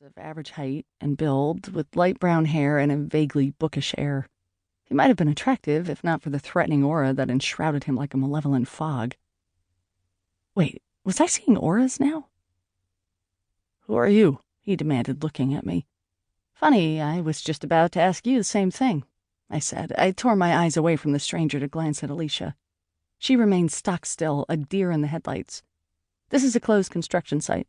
of average height and build, with light brown hair and a vaguely bookish air. He might have been attractive, if not for the threatening aura that enshrouded him like a malevolent fog. Wait, was I seeing auras now? "Who are you?" he demanded, looking at me. "Funny, I was just about to ask you the same thing," I said. I tore my eyes away from the stranger to glance at Alicia. She remained stock still, a deer in the headlights. "This is a closed construction site."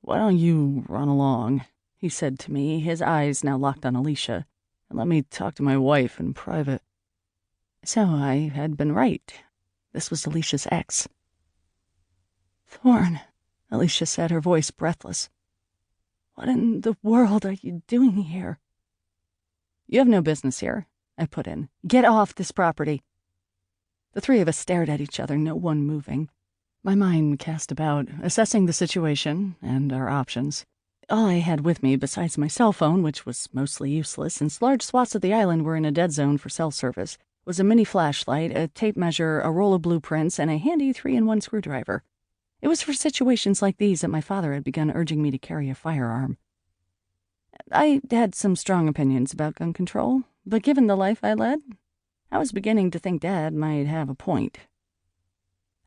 "Why don't you run along," he said to me, his eyes now locked on Alicia, "and let me talk to my wife in private." So I had been right. This was Alicia's ex. "Thorn," Alicia said, her voice breathless. "What in the world are you doing here?" "You have no business here," I put in. "Get off this property." The three of us stared at each other, no one moving. My mind cast about, assessing the situation and our options. All I had with me, besides my cell phone, which was mostly useless since large swaths of the island were in a dead zone for cell service, was a mini flashlight, a tape measure, a roll of blueprints, and a handy 3-in-1 screwdriver. It was for situations like these that my father had begun urging me to carry a firearm. I had some strong opinions about gun control, but given the life I led, I was beginning to think Dad might have a point.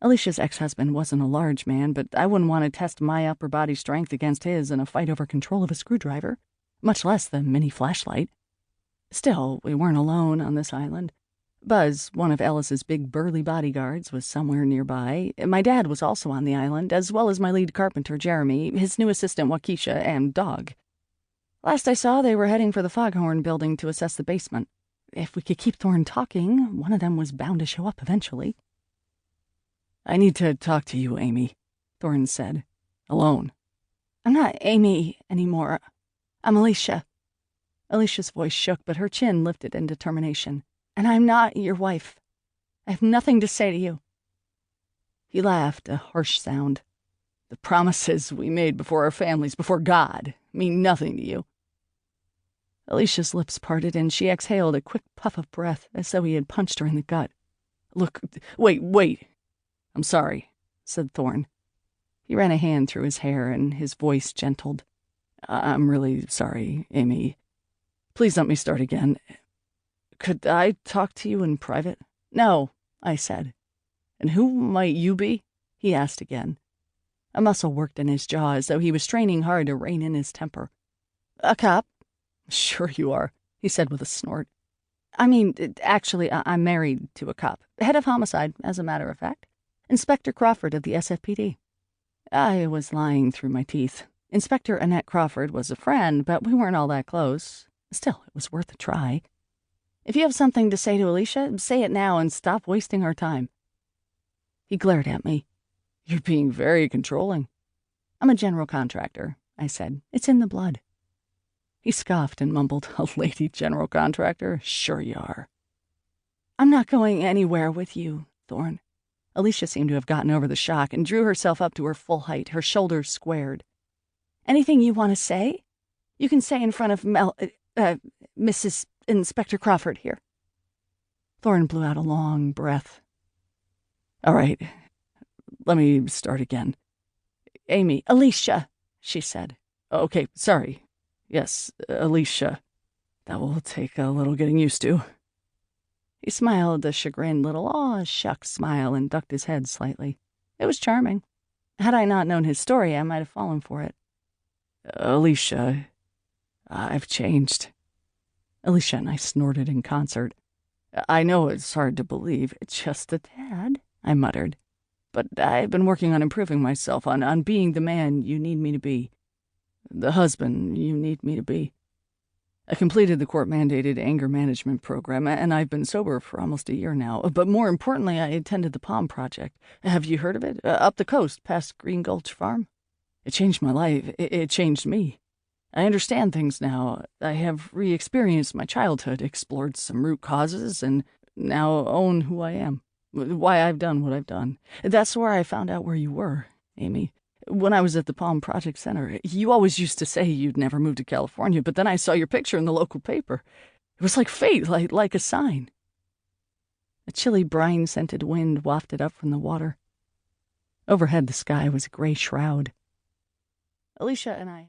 Alicia's ex-husband wasn't a large man, but I wouldn't want to test my upper body strength against his in a fight over control of a screwdriver, much less the mini flashlight. Still, we weren't alone on this island. Buzz, one of Ellis's big burly bodyguards, was somewhere nearby. My dad was also on the island, as well as my lead carpenter, Jeremy, his new assistant, Waukesha, and dog. Last I saw, they were heading for the Foghorn building to assess the basement. If we could keep Thorn talking, one of them was bound to show up eventually. "I need to talk to you, Amy," Thorn said. "Alone." "I'm not Amy anymore. I'm Alicia." Alicia's voice shook, but her chin lifted in determination. "And I'm not your wife. I have nothing to say to you." He laughed, a harsh sound. "The promises we made before our families, before God, mean nothing to you." Alicia's lips parted, and she exhaled a quick puff of breath, as though he had punched her in the gut. "Look, wait. I'm sorry," said Thorn. He ran a hand through his hair, and his voice gentled. "I'm really sorry, Amy. Please let me start again. Could I talk to you in private?" "No," I said. "And who might you be?" he asked again. A muscle worked in his jaw, as though he was straining hard to rein in his temper. "A cop." "Sure you are," he said with a snort. "I mean, actually, I'm married to a cop. Head of homicide, as a matter of fact. Inspector Crawford of the SFPD. I was lying through my teeth. Inspector Annette Crawford was a friend, but we weren't all that close. Still, it was worth a try. "If you have something to say to Alicia, say it now and stop wasting our time." He glared at me. "You're being very controlling." "I'm a general contractor," I said. "It's in the blood." He scoffed and mumbled, "A lady general contractor? Sure you are." "I'm not going anywhere with you, Thorn." Alicia seemed to have gotten over the shock and drew herself up to her full height, her shoulders squared. "Anything you want to say, you can say in front of Mrs. Inspector Crawford here." Thorn blew out a long breath. "All right, let me start again. Amy." "Alicia," she said. "Okay, sorry. Yes, Alicia. That will take a little getting used to." He smiled a chagrined little aw shucks smile and ducked his head slightly. It was charming. Had I not known his story, I might have fallen for it. "Alicia, I've changed." Alicia and I snorted in concert. "I know it's hard to believe. Just a tad," I muttered. "But I've been working on improving myself, on being the man you need me to be. The husband you need me to be. I completed the court-mandated anger management program, and I've been sober for almost a year now. But more importantly, I attended the Palm Project. Have you heard of it? Up the coast, past Green Gulch Farm? It changed my life. It changed me. I understand things now. I have re-experienced my childhood, explored some root causes, and now own who I am. Why I've done what I've done. That's where I found out where you were, Amy. When I was at the Palm Project Center, you always used to say you'd never move to California, but then I saw your picture in the local paper. It was like fate, like a sign." A chilly, brine-scented wind wafted up from the water. Overhead, the sky was a gray shroud. Alicia and I